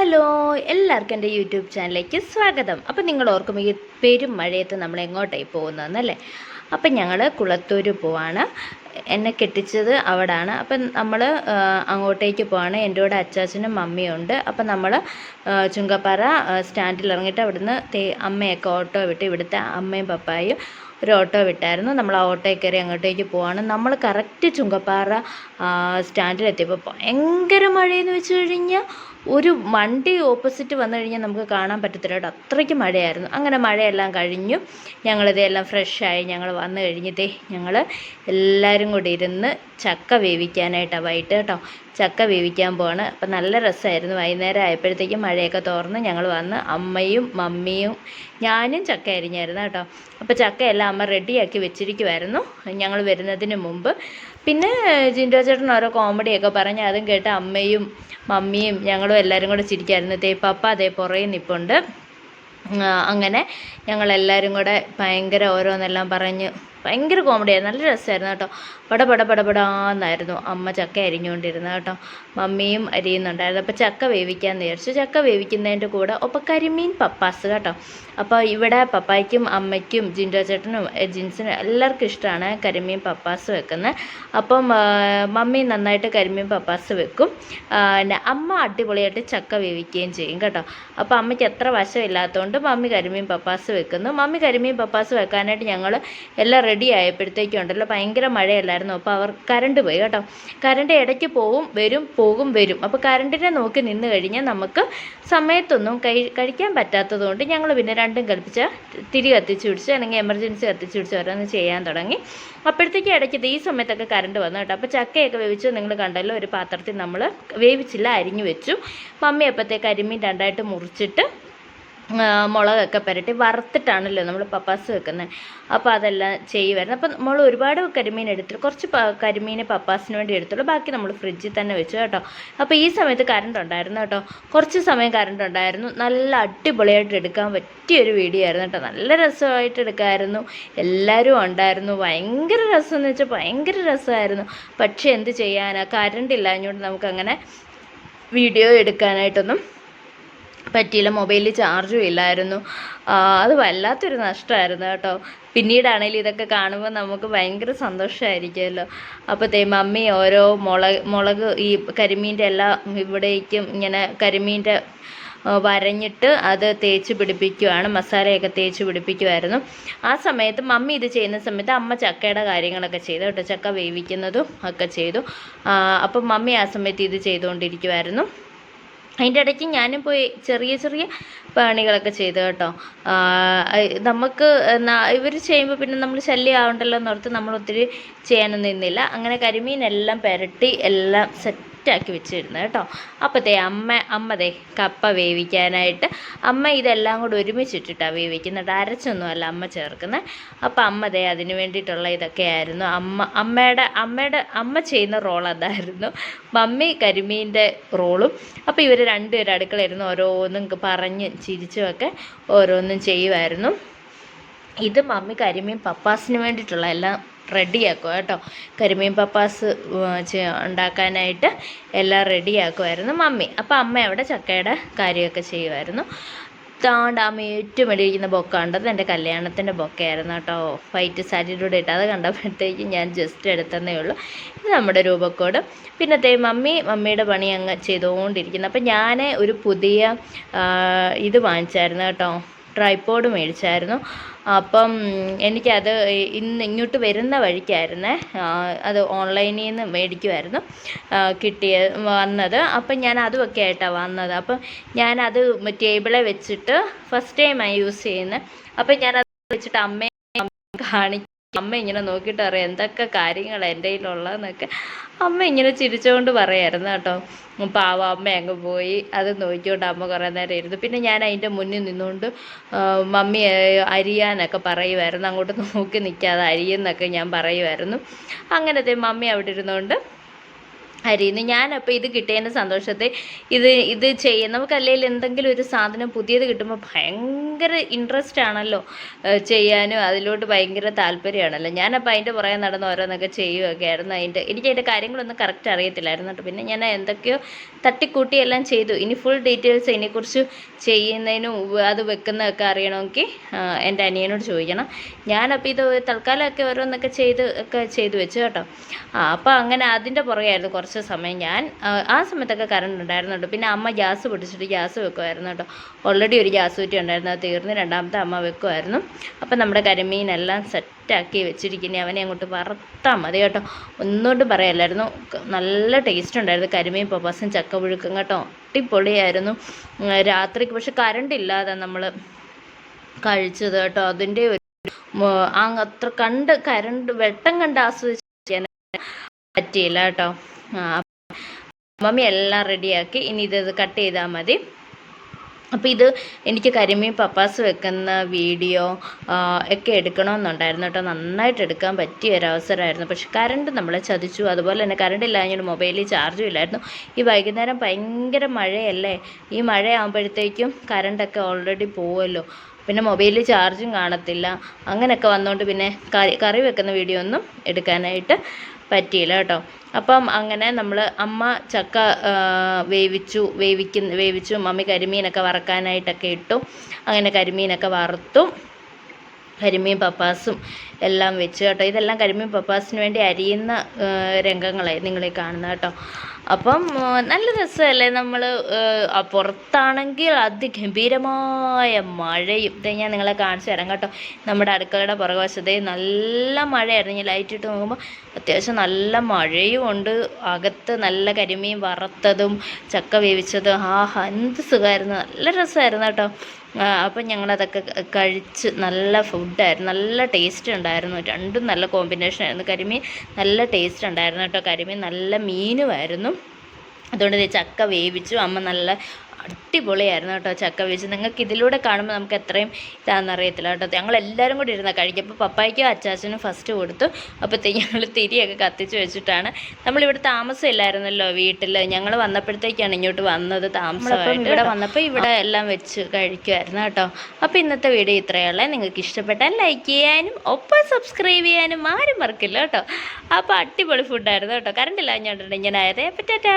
Hello, എല്ലാവർക്കും എൻ്റെ YouTube ചാനലിലേക്ക് സ്വാഗതം. അപ്പം നിങ്ങൾ ഓർക്കും ഈ പെരും മഴയത്ത് നമ്മൾ എങ്ങോട്ടായി പോകുന്നതെന്നല്ലേ? അപ്പം ഞങ്ങൾ കുളത്തൂർ പോവാണ്. എന്നെ കെട്ടിച്ചത് അവിടാണ്. അപ്പം നമ്മൾ അങ്ങോട്ടേക്ക് പോവാണ്. എൻ്റെ കൂടെ അച്ചാച്ചനും മമ്മിയും ഉണ്ട്. അപ്പം നമ്മൾ ചുങ്കപ്പാറ സ്റ്റാൻഡിൽ ഇറങ്ങിയിട്ട് അവിടുന്ന് അമ്മയൊക്കെ ഓട്ടോ വിട്ട് ഇവിടുത്തെ അമ്മയും പപ്പായും ഒരു ഓട്ടോ വിട്ടായിരുന്നു. നമ്മൾ ആ ഓട്ടോയിൽ കയറി അങ്ങോട്ടേക്ക് പോവാണ്. നമ്മൾ കറക്റ്റ് ചുങ്കപ്പാറ സ്റ്റാൻഡിലെത്തിയപ്പോൾ ഭയങ്കര മഴയെന്ന് വെച്ച് കഴിഞ്ഞാൽ ഒരു വണ്ടി ഓപ്പോസിറ്റ് വന്നു കഴിഞ്ഞാൽ നമുക്ക് കാണാൻ പറ്റത്തില്ല കേട്ടോ, അത്രയ്ക്ക് മഴയായിരുന്നു. അങ്ങനെ മഴയെല്ലാം കഴിഞ്ഞു. ഞങ്ങളിതെല്ലാം ഫ്രഷായി ഞങ്ങൾ വന്നു കഴിഞ്ഞിട്ടേ ഞങ്ങൾ എല്ലാവരും കൂടി ഇരുന്ന് ചക്ക വേവിക്കാനായിട്ടാണ് വൈകിട്ട് കേട്ടോ. ചക്ക വേവിക്കാൻ പോവാണ്. അപ്പം നല്ല രസമായിരുന്നു. വൈകുന്നേരം ആയപ്പോഴത്തേക്കും മഴയൊക്കെ തോർന്ന് ഞങ്ങൾ വന്ന് അമ്മയും മമ്മിയും ഞാനും ചക്ക അരിഞ്ഞായിരുന്നു കേട്ടോ. അപ്പോൾ ചക്കയെല്ലാം അമ്മ റെഡിയാക്കി വെച്ചിരിക്കുമായിരുന്നു ഞങ്ങൾ വരുന്നതിന് മുമ്പ്. പിന്നെ ജിൻഡോ ചേട്ടൻ ഓരോ കോമഡിയൊക്കെ പറഞ്ഞ് അതും കേട്ട് അമ്മയും മമ്മിയും ഞങ്ങളും എല്ലാവരും കൂടെ ചിരിക്കായിരുന്നു. പപ്പ അതേ പുറകെ നിൽപ്പുണ്ട്. അങ്ങനെ ഞങ്ങളെല്ലാവരും കൂടെ ഭയങ്കര ഓരോന്നെല്ലാം പറഞ്ഞ് ഭയങ്കര കോമഡിയായിരുന്നു. നല്ല രസമായിരുന്നു കേട്ടോ. പടപടാന്നായിരുന്നു അമ്മ ചക്ക അരിഞ്ഞുകൊണ്ടിരുന്നത് കേട്ടോ. മമ്മിയും അരിയുന്നുണ്ടായിരുന്നു. അപ്പോൾ ചക്ക വേവിക്കാമെന്ന് വിചാരിച്ചു. ചക്ക വേവിക്കുന്നതിൻ്റെ കൂടെ ഒപ്പം കരിമീൻ പപ്പാസ് കേട്ടോ. അപ്പോൾ ഇവിടെ പപ്പായ്ക്കും അമ്മയ്ക്കും ജിൻഡോ ചേട്ടനും ജിൻസിനും എല്ലാവർക്കും ഇഷ്ടമാണ് കരിമീൻ പപ്പാസ് വെക്കുന്നത്. അപ്പം മമ്മി നന്നായിട്ട് കരിമീൻ പപ്പാസ് വെക്കും. അമ്മ അടിപൊളിയായിട്ട് ചക്ക വേവിക്കുകയും ചെയ്യും കേട്ടോ. അപ്പോൾ അമ്മയ്ക്ക് എത്ര വശമില്ലാത്തതുകൊണ്ട് മമ്മി കരിമീൻ പപ്പാസ് വെക്കുന്നു. മമ്മി കരിമീൻ പപ്പാസ് വെക്കാനായിട്ട് ഞങ്ങൾ എല്ലാം റെഡി ആയപ്പോഴത്തേക്കും ഉണ്ടല്ലോ ഭയങ്കര മഴയല്ലായിരുന്നു. അപ്പോൾ കറണ്ട് പോയി കേട്ടോ. കറണ്ട് ഇടയ്ക്ക് പോകും വരും. അപ്പോൾ കറണ്ടിനെ നോക്കി നിന്ന് കഴിഞ്ഞാൽ നമുക്ക് സമയത്തൊന്നും കഴിക്കാൻ പറ്റാത്തതുകൊണ്ട് ഞങ്ങൾ പിന്നെ രണ്ടും കൽപ്പിച്ച തിരി കത്തിച്ച് പിടിച്ച് അല്ലെങ്കിൽ എമർജൻസി കത്തിച്ച് പിടിച്ച് ഓരോന്ന് ചെയ്യാൻ തുടങ്ങി. അപ്പോഴത്തേക്കും ഇടയ്ക്ക് ഈ സമയത്തൊക്കെ കറണ്ട് വന്നു കേട്ടോ. അപ്പോൾ ചക്കയൊക്കെ വേവിച്ച് നിങ്ങൾ കണ്ടല്ലോ, ഒരു പാത്രത്തിൽ നമ്മൾ വേവിച്ചില്ല അരിഞ്ഞു വെച്ചു. മമ്മി അപ്പോഴത്തേക്ക് കരിമീൻ രണ്ടായിട്ട് മുറിച്ചിട്ട് മുളകൊക്കെ പുരട്ടി വറുത്തിട്ടാണല്ലോ നമ്മൾ പപ്പാസ് വെക്കുന്നത്. അപ്പോൾ അതെല്ലാം ചെയ്യുമായിരുന്നു. അപ്പോൾ നമ്മൾ ഒരുപാട് കരിമീൻ എടുത്തിട്ട് കുറച്ച് കരിമീൻ പപ്പാസിന് വേണ്ടി എടുത്തുള്ളൂ, ബാക്കി നമ്മൾ ഫ്രിഡ്ജിൽ തന്നെ വെച്ചു കേട്ടോ. അപ്പോൾ ഈ സമയത്ത് കറണ്ട് ഉണ്ടായിരുന്നു കേട്ടോ. കുറച്ച് സമയം കറണ്ട് ഉണ്ടായിരുന്നു. നല്ല അടിപൊളിയായിട്ട് എടുക്കാൻ പറ്റിയൊരു വീഡിയോ ആയിരുന്നു കേട്ടോ. നല്ല രസമായിട്ട് എടുക്കാമായിരുന്നു. എല്ലാവരും ഉണ്ടായിരുന്നു. ഭയങ്കര രസമെന്ന് വെച്ചാൽ ഭയങ്കര രസമായിരുന്നു. പക്ഷേ എന്ത് ചെയ്യാനാ, കറണ്ട് ഇല്ലാഞ്ഞുകൊണ്ട് നമുക്കങ്ങനെ വീഡിയോ എടുക്കാനായിട്ടൊന്നും പറ്റിയില്ല. മൊബൈലിൽ ചാർജും ഇല്ലായിരുന്നു. അത് വല്ലാത്തൊരു നഷ്ടമായിരുന്നു കേട്ടോ. പിന്നീടാണെങ്കിലും ഇതൊക്കെ കാണുമ്പോൾ നമുക്ക് ഭയങ്കര സന്തോഷമായിരിക്കുമല്ലോ. അപ്പോൾ മമ്മി ഓരോ മുളക് ഈ കരിമീൻ്റെ എല്ലാം ഇവിടേക്കും ഇങ്ങനെ കരിമീൻ്റെ വരഞ്ഞിട്ട് അത് തേച്ച് പിടിപ്പിക്കുവാണ്, മസാലയൊക്കെ തേച്ച് പിടിപ്പിക്കുമായിരുന്നു. ആ സമയത്ത് മമ്മി ഇത് ചെയ്യുന്ന സമയത്ത് അമ്മ ചക്കയുടെ കാര്യങ്ങളൊക്കെ ചെയ്തു കേട്ടോ. ചക്ക വേവിക്കുന്നതും ഒക്കെ ചെയ്തു. അപ്പം മമ്മി ആ സമയത്ത് ഇത് ചെയ്തുകൊണ്ടിരിക്കുമായിരുന്നു. അതിൻ്റെ ഇടയ്ക്ക് ഞാനും പോയി ചെറിയ ചെറിയ പണികളൊക്കെ ചെയ്തു കേട്ടോ. നമുക്ക് ഇവർ ചെയ്യുമ്പോൾ പിന്നെ നമ്മൾ ശല്യം ആവണ്ടല്ലോ എന്നോർത്ത് നമ്മൾ ഒത്തിരി ചെയ്യാനൊന്നും നിന്നില്ല. അങ്ങനെ കരിമീനെല്ലാം പുരട്ടി എല്ലാം സെറ്റാക്കി വെച്ചിരുന്നു കേട്ടോ. അപ്പോൾ അമ്മ കപ്പ വേവിക്കാനായിട്ട് അമ്മ ഇതെല്ലാം കൂടെ ഒരുമിച്ചിട്ടിട്ടാണ് വേവിക്കുന്നത്, അരച്ചൊന്നുമല്ല അമ്മ ചേർക്കുന്നത്. അപ്പോൾ അമ്മ അതിന് വേണ്ടിയിട്ടുള്ള ഇതൊക്കെ ആയിരുന്നു. അമ്മ ചെയ്യുന്ന റോൾ അതായിരുന്നു, മമ്മി കരിമീൻ്റെ റോളും. അപ്പോൾ ഇവർ രണ്ടുപേരും അടുക്കളയിരുന്ന് ഓരോന്നും പറഞ്ഞ് ചിരിച്ചുമൊക്കെ ഓരോന്നും ചെയ്യുമായിരുന്നു. ഇത് മമ്മി കരിമീൻ പപ്പാസിന് വേണ്ടിയിട്ടുള്ള എല്ലാം റെഡിയാക്കുക കേട്ടോ. കരിമീൻ പപ്പാസ് ഉണ്ടാക്കാനായിട്ട് എല്ലാം റെഡിയാക്കുമായിരുന്നു മമ്മി. അപ്പോൾ അമ്മ അവിടെ ചക്കയുടെ കാര്യമൊക്കെ ചെയ്യുമായിരുന്നു. അമ്മ ഏറ്റവും ഇടിയിരിക്കുന്ന ബൊക്ക കണ്ടത് എൻ്റെ കല്യാണത്തിൻ്റെ ബൊക്കയായിരുന്നു കേട്ടോ. വൈറ്റ് സാരിയിലൂടെ ഇട്ട് അത് കണ്ടപ്പോഴത്തേക്കും ഞാൻ ജസ്റ്റ് എടുത്തതേ ഉള്ളൂ. ഇത് നമ്മുടെ രൂപക്കോട്. പിന്നത്തെ മമ്മിയുടെ പണി അങ്ങ് ചെയ്തുകൊണ്ടിരിക്കുന്നു. അപ്പം ഞാൻ ഒരു പുതിയ ഇത് വാങ്ങിച്ചായിരുന്നു കേട്ടോ, ട്രൈപോഡ് മേടിച്ചായിരുന്നു. അപ്പം എനിക്കത് ഇങ്ങോട്ട് വരുന്ന വഴിക്കായിരുന്നേ, അത് ഓൺലൈനിൽ നിന്ന് മേടിക്കുമായിരുന്നു വന്നത്. അപ്പം ഞാൻ അതുമൊക്കെ ആയിട്ടാണ് വന്നത്. അപ്പം ഞാനത് ടേബിളെ വെച്ചിട്ട് ഫസ്റ്റ് ടൈമാണ് യൂസ് ചെയ്യുന്നത്. അപ്പം ഞാനത് വെച്ചിട്ട് അമ്മയെ കാണിക്കും. അമ്മ ഇങ്ങനെ നോക്കിയിട്ട് അറിയാം എന്തൊക്കെ കാര്യങ്ങളാണ് എൻ്റെ കയ്യിലുള്ളതെന്നൊക്കെ അമ്മ ഇങ്ങനെ ചിരിച്ചുകൊണ്ട് പറയായിരുന്നു കേട്ടോ. പാവ അമ്മ അങ്ങ് പോയി അത് നോക്കിക്കൊണ്ട് അമ്മ കുറേ നേരം ഇരുന്നു. പിന്നെ ഞാൻ അതിൻ്റെ മുന്നിൽ നിന്നുകൊണ്ട് മമ്മി അരിയാനൊക്കെ പറയുമായിരുന്നു, അങ്ങോട്ട് നോക്കി നിൽക്കാതെ അരിയെന്നൊക്കെ ഞാൻ പറയുമായിരുന്നു. അങ്ങനത്തെ മമ്മി അവിടെ ഇരുന്നുകൊണ്ട് അരിയുന്നു. ഞാനപ്പോൾ ഇത് കിട്ടിയതിൻ്റെ സന്തോഷത്തിൽ ഇത് ചെയ്യും. നമുക്കല്ലെങ്കിൽ എന്തെങ്കിലും ഒരു സാധനം പുതിയത് കിട്ടുമ്പോൾ ഭയങ്കര ഇൻട്രസ്റ്റ് ആണല്ലോ ചെയ്യാനും, അതിലോട്ട് ഭയങ്കര താല്പര്യമാണല്ലോ. ഞാനപ്പോൾ അതിൻ്റെ പുറകെ നടന്ന് ഓരോന്നൊക്കെ ചെയ്യുകയൊക്കെ ആയിരുന്നു. എനിക്ക് അതിൻ്റെ കാര്യങ്ങളൊന്നും കറക്റ്റ് അറിയത്തില്ലായിരുന്നു കേട്ടോ. പിന്നെ ഞാൻ എന്തൊക്കെയോ തട്ടിക്കൂട്ടി എല്ലാം ചെയ്തു. ഇനി ഫുൾ ഡീറ്റെയിൽസ് ഇതിനെക്കുറിച്ച് ചെയ്യുന്നതിനും അത് വെക്കുന്നതൊക്കെ അറിയണമെങ്കിൽ എൻ്റെ അനിയനോട് ചോദിക്കണം. ഞാനപ്പോൾ ഇത് തൽക്കാലമൊക്കെ ഓരോന്നൊക്കെ ചെയ്ത് വെച്ചു കേട്ടോ. അപ്പോൾ അങ്ങനെ അതിൻ്റെ പുറകെയായിരുന്നു കുറച്ച് സമയം. ഞാൻ ആ സമയത്തൊക്കെ കറണ്ട് ഉണ്ടായിരുന്നുണ്ട്. പിന്നെ അമ്മ ഗ്യാസ് പൊട്ടിച്ചിട്ട് ഗ്യാസ് വെക്കുമായിരുന്നു കേട്ടോ. ഓൾറെഡി ഒരു ഗ്യാസ് കുറ്റി ഉണ്ടായിരുന്നു, അത് തീർന്ന് രണ്ടാമത്തെ അമ്മ വെക്കുമായിരുന്നു. അപ്പം നമ്മുടെ കരിമീനെല്ലാം സെറ്റാക്കി വെച്ചിരിക്കുന്നത്, അവനെ അങ്ങോട്ട് വറുത്താൽ മതി കേട്ടോ. ഒന്നുകൊണ്ടും പറയല്ലായിരുന്നു, നല്ല ടേസ്റ്റ് ഉണ്ടായിരുന്നു കരിമീൻ പപ്പാസും ചക്ക പുഴുക്കും കേട്ടോ. അടിപൊളിയായിരുന്നു രാത്രിക്ക്. പക്ഷെ കറണ്ട് ഇല്ലാതെ നമ്മൾ കഴിച്ചത് കേട്ടോ. അതിൻ്റെ ഒരു അത്ര കറണ്ട് വെട്ടം കണ്ട് ആസ്വദിച്ച് പറ്റിയില്ല കേട്ടോ. മമ്മി എല്ലാം റെഡിയാക്കി. ഇനി ഇത് കട്ട് ചെയ്താൽ മതി. അപ്പോൾ ഇത് എനിക്ക് കരിമീൻ പപ്പാസ് വെക്കുന്ന വീഡിയോ ഒക്കെ എടുക്കണമെന്നുണ്ടായിരുന്നു കേട്ടോ. നന്നായിട്ട് എടുക്കാൻ പറ്റിയ ഒരവസരമായിരുന്നു. പക്ഷെ കറണ്ട് നമ്മളെ ചതിച്ചു. അതുപോലെ തന്നെ കറണ്ട് ഇല്ലാഞ്ഞൊരു മൊബൈലിൽ ചാർജും ഇല്ലായിരുന്നു. ഈ വൈകുന്നേരം ഭയങ്കര മഴയല്ലേ, ഈ മഴയാകുമ്പോഴത്തേക്കും കറണ്ടൊക്കെ ഓൾറെഡി പോവുമല്ലോ. പിന്നെ മൊബൈലിൽ ചാർജും കാണത്തില്ല. അങ്ങനെയൊക്കെ വന്നുകൊണ്ട് പിന്നെ കറി വെക്കുന്ന വീഡിയോ ഒന്നും എടുക്കാനായിട്ട് പറ്റിയില്ല കേട്ടോ. അപ്പം അങ്ങനെ അമ്മ ചക്ക വേവിച്ചു. മമ്മി കരിമീനൊക്കെ വറക്കാനായിട്ടൊക്കെ ഇട്ടു. അങ്ങനെ കരിമീനൊക്കെ വറുത്തു. കരിമീൻ പപ്പാസും എല്ലാം വെച്ച് കേട്ടോ. ഇതെല്ലാം കരിമീൻ പപ്പാസിന് വേണ്ടി അരിയുന്ന രംഗങ്ങളായി നിങ്ങളീ കാണുന്നത് കേട്ടോ. അപ്പം നല്ല രസമല്ലേ. നമ്മൾ പുറത്താണെങ്കിൽ അതിഗംഭീരമായ മഴയും. ഇത് ഞാൻ നിങ്ങളെ കാണിച്ചു തരാം കേട്ടോ. നമ്മുടെ അടുക്കളയുടെ പുറകുവശത്ത് നല്ല മഴയായിരുന്നു. ഞാൻ ലൈറ്റ് ഇട്ട് നോക്കുമ്പോൾ അത്യാവശ്യം നല്ല മഴയും ഉണ്ട്. അകത്ത് നല്ല കരിമീൻ വറുത്തതും ചക്ക വേവിച്ചതും എന്ത് സുഖമായിരുന്നു, നല്ല രസമായിരുന്നു കേട്ടോ. അപ്പം ഞങ്ങളതൊക്കെ കഴിച്ച് നല്ല ഫുഡായിരുന്നു, നല്ല ടേസ്റ്റ് ഉണ്ടായിരുന്നു. രണ്ടും നല്ല കോമ്പിനേഷനായിരുന്നു. കരിമീൻ നല്ല ടേസ്റ്റ് ഉണ്ടായിരുന്നു കേട്ടോ. കരിമീൻ നല്ല മീനുമായിരുന്നു. അതുകൊണ്ട് ചക്ക വേവിച്ചു. അമ്മ നല്ല അടിപൊളിയായിരുന്നു കേട്ടോ ചക്ക വേവിച്ച്. നിങ്ങൾക്ക് ഇതിലൂടെ കാണുമ്പോൾ നമുക്ക് എത്രയും ഇതാണെന്നറിയത്തില്ല കേട്ടോ. ഞങ്ങളെല്ലാവരും കൂടി ഇരുന്നാൽ കഴിക്കും. അപ്പോൾ പപ്പായ്ക്കും അച്ചാച്ചനും ഫസ്റ്റ് കൊടുത്തു. അപ്പോഴത്തേക്ക് ഞങ്ങൾ തിരിയൊക്കെ കത്തിച്ച് വെച്ചിട്ടാണ്. നമ്മളിവിടെ താമസമില്ലായിരുന്നല്ലോ വീട്ടിൽ. ഞങ്ങൾ വന്നപ്പോഴത്തേക്കാണ് ഇങ്ങോട്ട് വന്നത് താമസമായിട്ട്. ഇവിടെ വന്നപ്പോൾ ഇവിടെ എല്ലാം വെച്ച് കഴിക്കുമായിരുന്നു കേട്ടോ. അപ്പോൾ ഇന്നത്തെ വീഡിയോ ഇത്രയുള്ള. നിങ്ങൾക്ക് ഇഷ്ടപ്പെട്ടാൽ ലൈക്ക് ചെയ്യാനും ഒപ്പം സബ്സ്ക്രൈബ് ചെയ്യാനും ആരും മറക്കില്ല കേട്ടോ. അപ്പോൾ അടിപൊളി ഫുഡായിരുന്നു കേട്ടോ. കറണ്ട് ഇല്ല ഞാൻ ആയതേ. അപ്പോൾ ടാറ്റാ.